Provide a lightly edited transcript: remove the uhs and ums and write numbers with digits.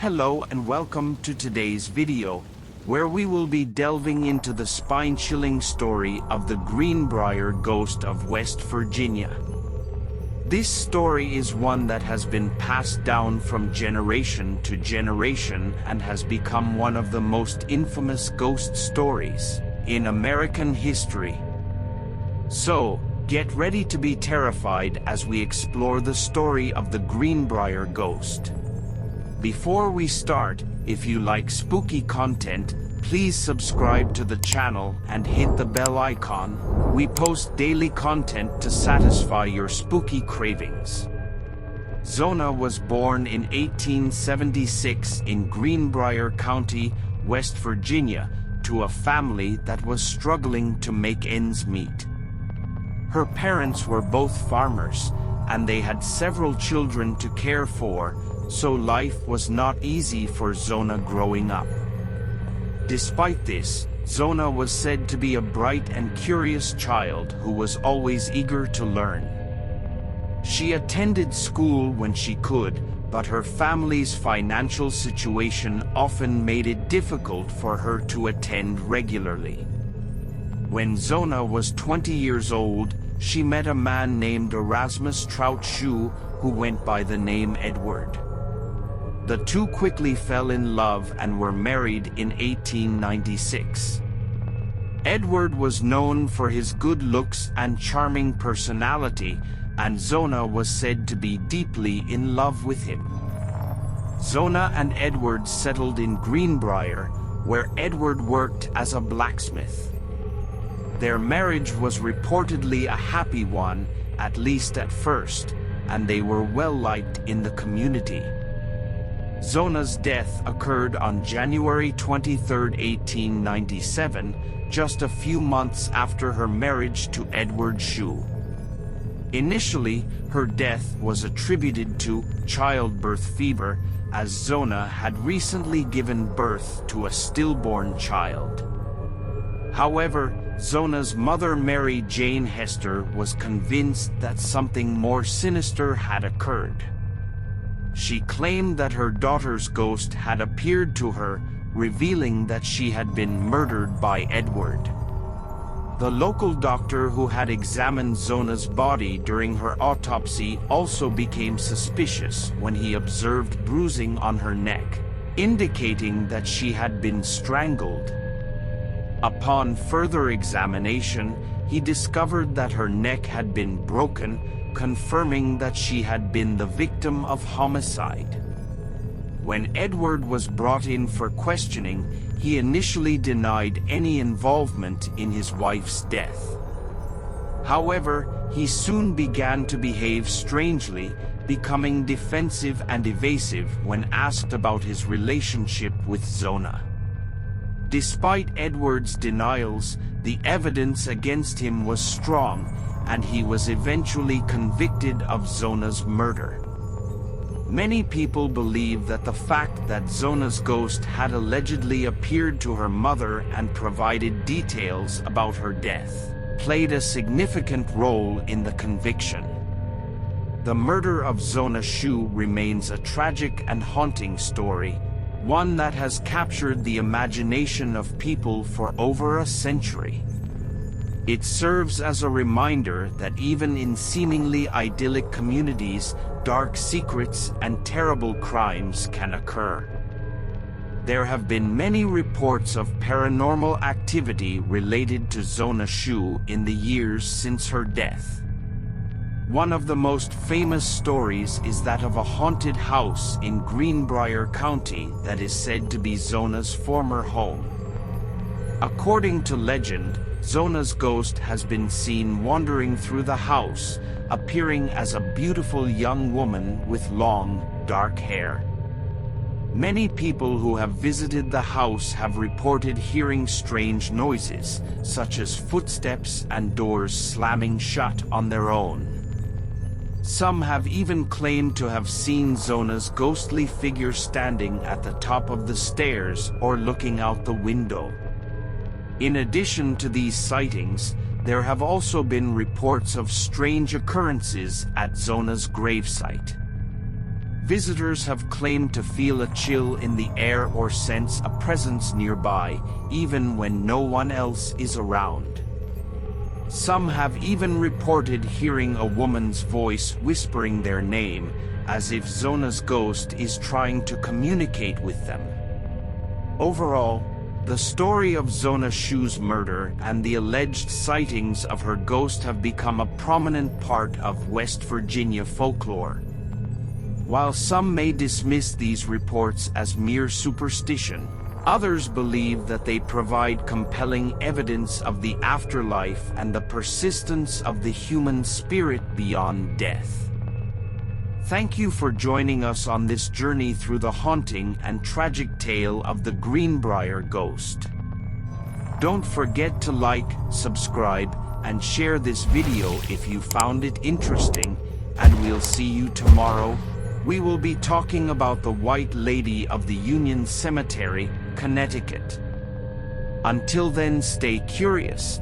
Hello and welcome to today's video, where we will be delving into the spine-chilling story of the Greenbrier Ghost of West Virginia. This story is one that has been passed down from generation to generation and has become one of the most infamous ghost stories in American history. So, get ready to be terrified as we explore the story of the Greenbrier Ghost. Before we start, if you like spooky content, please subscribe to the channel and hit the bell icon. We post daily content to satisfy your spooky cravings. Zona was born in 1876 in Greenbrier County, West Virginia, to a family that was struggling to make ends meet. Her parents were both farmers, and they had several children to care for, so life was not easy for Zona growing up. Despite this, Zona was said to be a bright and curious child who was always eager to learn. She attended school when she could, but her family's financial situation often made it difficult for her to attend regularly. When Zona was 20 years old, she met a man named Erasmus Shue who went by the name Edward. The two quickly fell in love and were married in 1896. Edward was known for his good looks and charming personality, and Zona was said to be deeply in love with him. Zona and Edward settled in Greenbrier, where Edward worked as a blacksmith. Their marriage was reportedly a happy one, at least at first, and they were well liked in the community. Zona's death occurred on January 23, 1897, just a few months after her marriage to Edward Shue. Initially, her death was attributed to childbirth fever, as Zona had recently given birth to a stillborn child. However, Zona's mother, Mary Jane Hester, was convinced that something more sinister had occurred. She claimed that her daughter's ghost had appeared to her, revealing that she had been murdered by Edward. The local doctor who had examined Zona's body during her autopsy also became suspicious when he observed bruising on her neck, indicating that she had been strangled. Upon further examination, he discovered that her neck had been broken, confirming that she had been the victim of homicide. When Edward was brought in for questioning, he initially denied any involvement in his wife's death. However, he soon began to behave strangely, becoming defensive and evasive when asked about his relationship with Zona. Despite Edward's denials, the evidence against him was strong, and he was eventually convicted of Zona's murder. Many people believe that the fact that Zona's ghost had allegedly appeared to her mother and provided details about her death played a significant role in the conviction. The murder of Zona Shue remains a tragic and haunting story, one that has captured the imagination of people for over a century. It serves as a reminder that even in seemingly idyllic communities, dark secrets and terrible crimes can occur. There have been many reports of paranormal activity related to Zona Shue in the years since her death. One of the most famous stories is that of a haunted house in Greenbrier County that is said to be Zona's former home. According to legend, Zona's ghost has been seen wandering through the house, appearing as a beautiful young woman with long, dark hair. Many people who have visited the house have reported hearing strange noises, such as footsteps and doors slamming shut on their own. Some have even claimed to have seen Zona's ghostly figure standing at the top of the stairs or looking out the window. In addition to these sightings, there have also been reports of strange occurrences at Zona's gravesite. Visitors have claimed to feel a chill in the air or sense a presence nearby, even when no one else is around. Some have even reported hearing a woman's voice whispering their name, as if Zona's ghost is trying to communicate with them. Overall, the story of Zona Shue's murder and the alleged sightings of her ghost have become a prominent part of West Virginia folklore. While some may dismiss these reports as mere superstition, others believe that they provide compelling evidence of the afterlife and the persistence of the human spirit beyond death. Thank you for joining us on this journey through the haunting and tragic tale of the Greenbrier Ghost. Don't forget to like, subscribe, and share this video if you found it interesting, and we'll see you tomorrow. We will be talking about the White Lady of the Union Cemetery, Connecticut. Until then, stay curious,